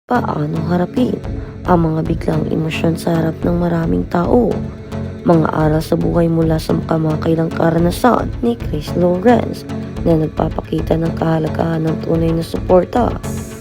Paano harapin ang mga biglang emosyon sa harap ng maraming tao? Mga aral sa buhay mula sa kamakailang karanasan ni Chris Lawrence na nagpapakita ng kahalagahan ng tunay na suporta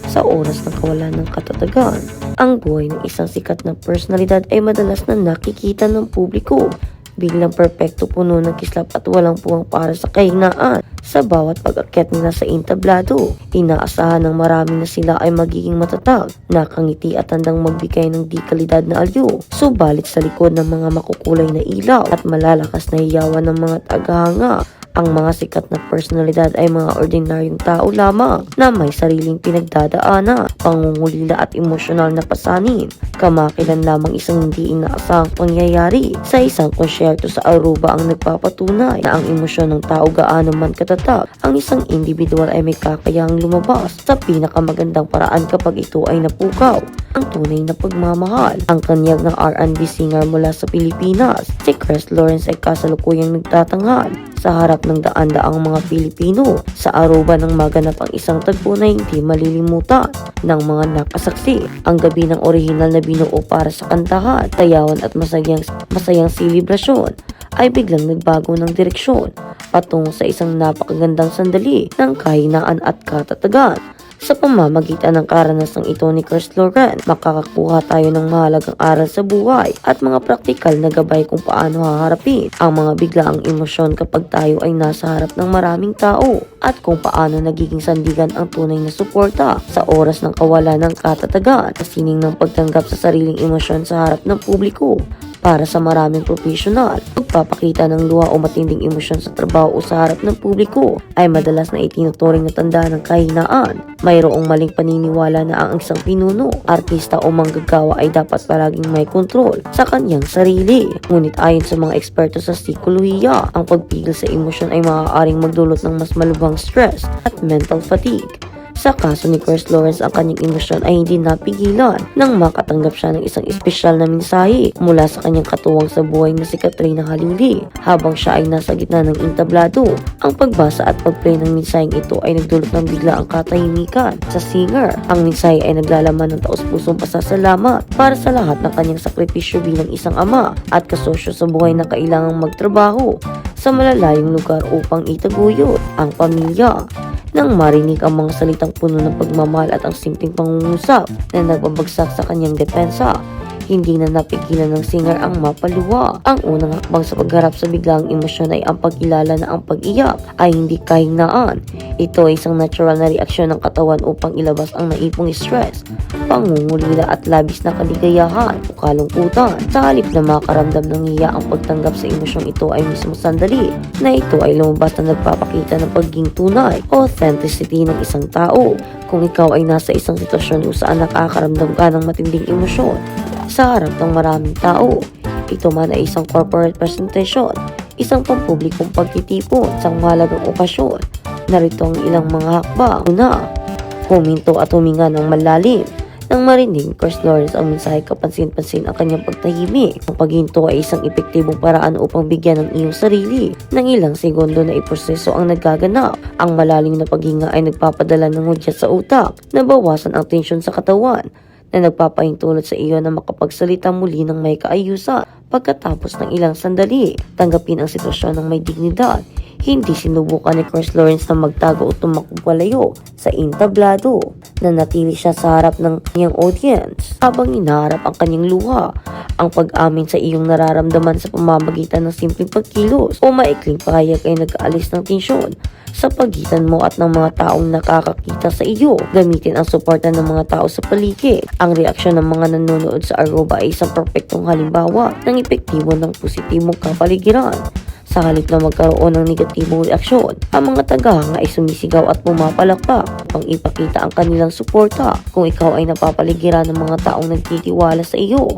sa oras ng kawalan ng katatagan. Ang buhay ng isang sikat na personalidad ay madalas na nakikita ng publiko biglang perpekto, puno ng kislap at walang puwang para sa kahinaan. Sa bawat pag-akyat nila sa entablado, inaasahan ng marami na sila ay magiging matatag, nakangiti at handang magbigay ng di kalidad na alyo. Subalit sa likod ng mga makukulay na ilaw at malalakas na hiyawan ng mga tagahanga, ang mga sikat na personalidad ay mga ordinaryong tao lamang na may sariling pinagdadaanan, pangungulila at emosyonal na pasanin. Kamakailan lamang isang hindi inaasahang pangyayari sa isang konsyerto sa Aruba ang nagpapatunay na ang emosyon ng tao gaano man katatag, ang isang individual ay may kakayahang lumabas sa pinakamagandang paraan kapag ito ay napukaw. Ang tunay na pagmamahal. Ang kanyag ng R&B singer mula sa Pilipinas, si Chris Lawrence ay kasalukuyang nagtatanghal sa harap ng daan-daang mga Pilipino sa Aruba nang maganap ang isang tagpo na hindi malilimutan ng mga nakasaksi. Ang gabi ng orihinal na binuo para sa kantahan, tayawan at masayang selebrasyon ay biglang nagbago ng direksyon patungo sa isang napakagandang sandali ng kahinaan at katatagan. Sa pamamagitan ng karanasang ito ni Chris Lawrence, makakakuha tayo ng mahalagang aral sa buhay at mga praktikal na gabay kung paano haharapin ang mga biglaang emosyon kapag tayo ay nasa harap ng maraming tao at kung paano nagiging sandigan ang tunay na suporta sa oras ng kawalan ng katatagan, sining ng pagtanggap sa sariling emosyon sa harap ng publiko. Para sa maraming profesional, pagpapakita ng luha o matinding emosyon sa trabaho o sa harap ng publiko ay madalas na itinuturing na tanda ng kahinaan. Mayroong maling paniniwala na ang isang pinuno, artista o manggagawa ay dapat palaging may kontrol sa kanyang sarili. Ngunit ayon sa mga eksperto sa psikolohiya, ang pagpigil sa emosyon ay maaaring magdulot ng mas malubhang stress at mental fatigue. Sa kaso ni Chris Lawrence, ang kanyang emosyon ay hindi napigilan nang makatanggap siya ng isang espesyal na mensahe mula sa kanyang katuwang sa buhay na si Katrina Halili. Habang siya ay nasa gitna ng entablado, ang pagbasa at pagplay ng mensaheng ito ay nagdulot ng biglaang katahimikan sa singer. Ang mensahe ay naglalaman ng taos-pusong pasasalamat para sa lahat ng kanyang sakripisyo bilang isang ama at kasosyo sa buhay na kailangang magtrabaho sa malalayong lugar upang itaguyod ang pamilya. Nang marinig ang mga salitang puno ng pagmamahal at ang simpleng pangungusap na nagbabagsak sa kanyang depensa, hindi na napigilan ng singer ang mapaluwa. Ang unang hakbang sa pagharap sa biglaang emosyon ay ang pagkilala na ang pag-iyak ay hindi kahinaan. Ito ay isang natural na reaksyon ng katawan upang ilabas ang naipong stress, pangungulila at labis na kaligayahan o kalungkutan. Sa halip na makaramdam ng hiya, ang pagtanggap sa emosyong ito ay mismo sandali na ito ay lumabas na nagpapakita ng pagiging tunay o authenticity ng isang tao. Kung ikaw ay nasa isang sitwasyon kung saan nakakaramdam ka ng matinding emosyon sa harap ng maraming tao, ito man ay isang corporate presentation, isang pampublikong pagtitipon, isang mahalagang okasyon, narito ang ilang mga hakbang. Una, huminto at huminga ng malalim. Nang marinig Chris Lawrence ang mensahe, kapansin-pansin ang kanyang pagtahimik. Ang paghinto ay isang epektibong paraan upang bigyan ng iyong sarili ng ilang segundo na iproseso ang nagaganap. Ang malalim na paghinga ay nagpapadala ng hudyat sa utak, nabawasan ang tensyon sa katawan, na nagpapahintulot sa iyo na makapagsalita muli ng may kaayusan. Pagkatapos ng ilang sandali, tanggapin ang sitwasyon ng may dignidad. Hindi sinubukan ni Chris Lawrence na magtago o tumakbo palayo sa entablado. Nanatili siya sa harap ng kanyang audience habang inaharap ang kanyang luha. Ang pag-amin sa iyong nararamdaman sa pamamagitan ng simpleng pagkilos o maikling pahayag ay nag-aalis ng tensyon sa pagitan mo at ng mga taong nakakakita sa iyo. Gamitin ang suporta ng mga tao sa paligid. Ang reaksyon ng mga nanonood sa Aruba ay isang perfectong halimbawa ng epektibo ng positibong kapaligiran. Sa halip na magkaroon ng negatibong reaksyon, ang mga tagahanga ay sumisigaw at pumapalakpak upang ipakita ang kanilang suporta. Kung ikaw ay napapaligiran ng mga taong nagtitiwala sa iyo,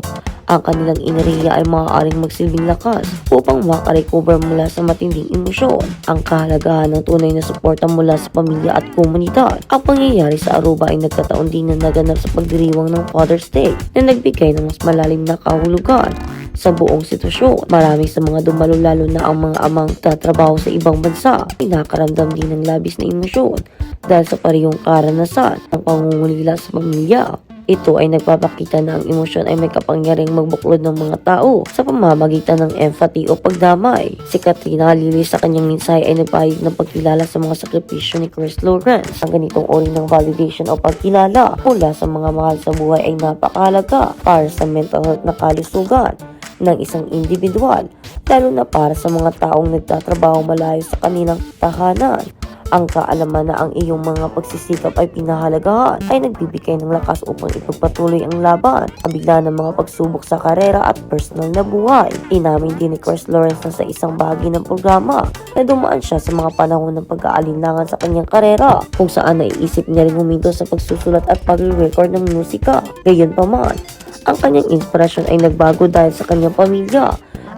ang kanilang enerhiya ay maaaring magsilbing lakas upang makarecover mula sa matinding emosyon. Ang kahalagahan ng tunay na suporta mula sa pamilya at komunidad. Ang pangyayari sa Aruba ay nagkataon din na naganap sa pagdiriwang ng Father's Day na nagbigay ng mas malalim na kahulugan sa buong sitwasyon. Marami sa mga dumalo, lalo na ang mga amang tatrabaho sa ibang bansa, ay nakaramdam din ng labis na emosyon dahil sa parehong karanasan ng pangungulila sa pamilya. Ito ay nagpapakita na ang emosyon ay may kapangyarihang magbuklod ng mga tao sa pamamagitan ng empathy o pagdamay. Si Katrina Halili sa kanyang mensahe ay nagpahayag ng pagkilala sa mga sakripisyo ni Chris Lawrence. Ang ganitong uri ng validation o pagkilala mula sa mga mahal sa buhay ay napakahalaga para sa mental health na kalusugan ng isang individual, lalo na para sa mga taong nagtatrabaho malayo sa kanilang tahanan. Ang kaalaman na ang iyong mga pagsisikap ay pinahalagahan ay nagbibigay ng lakas upang ipagpatuloy ang laban, kabila ng mga pagsubok sa karera at personal na buhay. Inamin din ni Chris Lawrence na sa isang bahagi ng programa na dumaan siya sa mga panahon ng pag-aalinlangan sa kanyang karera, kung saan naiisip niya rin huminto sa pagsusulat at pag-record ng musika. Gayunpaman, ang kanyang inspirasyon ay nagbago dahil sa kanyang pamilya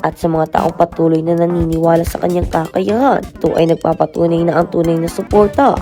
at sa mga taong patuloy na naniniwala sa kanyang kakayahan. Ito ay nagpapatunay na ang tunay na suporta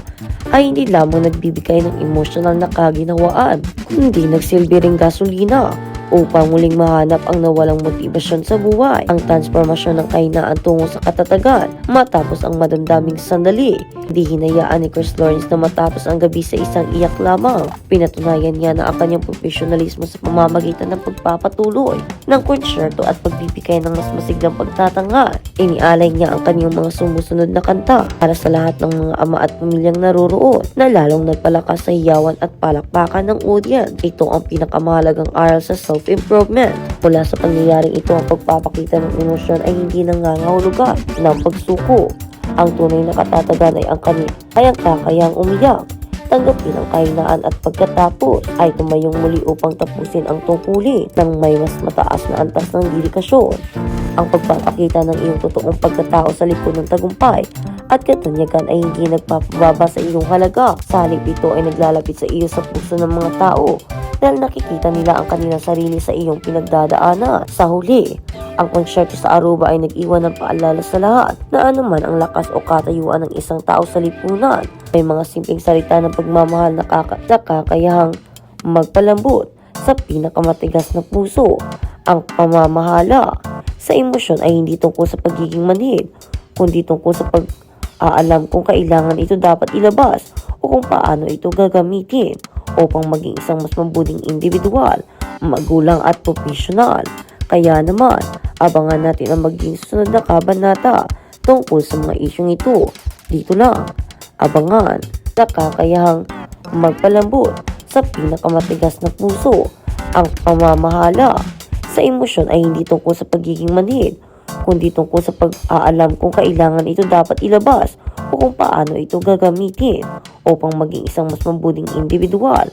ay hindi lamang nagbibigay ng emosyonal na kaginhawaan, kundi nagsilbi ring gasolina upang muling mahanap ang nawalang motibasyon sa buhay. Ang transformasyon ng kahinaan tungo sa katatagan matapos ang madamdaming sandali. Hindi hinayaan ni Chris Lawrence na matapos ang gabi sa isang iyak lamang. Pinatunayan niya na ang kanyang profesionalismo sa pamamagitan ng pagpapatuloy ng konsyerto at pagbibigay ng mas masiglang pagtatanghal. Inialay niya ang kanyang mga sumusunod na kanta para sa lahat ng mga ama at pamilyang naroroon na lalong nagpalakas sa hiyawan at palakpakan ng audience. Ito ang pinakamahalagang aral sa self-improvement. Mula sa pangyayaring ito, ang pagpapakita ng emosyon ay hindi nangangahulugan ng pagsuko. Ang tunay na katatagan ay ang kakayang umiyak, tanggapin ang kahinaan at pagkatapos ay tumayong muli upang tapusin ang tungkulin ng may mas mataas na antas ng dedikasyon. Ang pagpapakita ng iyong totoong pagkatao sa likod ng tagumpay at katanyagan ay hindi nagpapababa sa iyong halaga. Sa halip, ito ay naglalapit sa iyo sa puso ng mga tao dahil nakikita nila ang kanilang sarili sa iyong pinagdadaanan. Sa huli, ang konsyerto sa Aruba ay nag-iwan ng paalala sa lahat na anuman ang lakas o katayuan ng isang tao sa lipunan, may mga simpleng salita ng pagmamahal na kakayahang magpalambot sa pinakamatigas na puso. Ang pamamahala sa emosyon ay hindi tungkol sa pagiging manhid, kundi tungkol sa pag-aalam kung kailangan ito dapat ilabas o kung paano ito gagamitin upang maging isang mas mabuting individual, magulang at profesional. Kaya naman, abangan natin ang maging susunod na kabanata tungkol sa mga isyong ito. Dito lang, abangan na kakayahang magpalambot sa pinakamatigas na puso. Ang pamamahala sa emosyon ay hindi tungkol sa pagiging manhid, kundi tungkol sa pag-aalam kung kailangan ito dapat ilabas o kung paano ito gagamitin upang maging isang mas mabuting individual,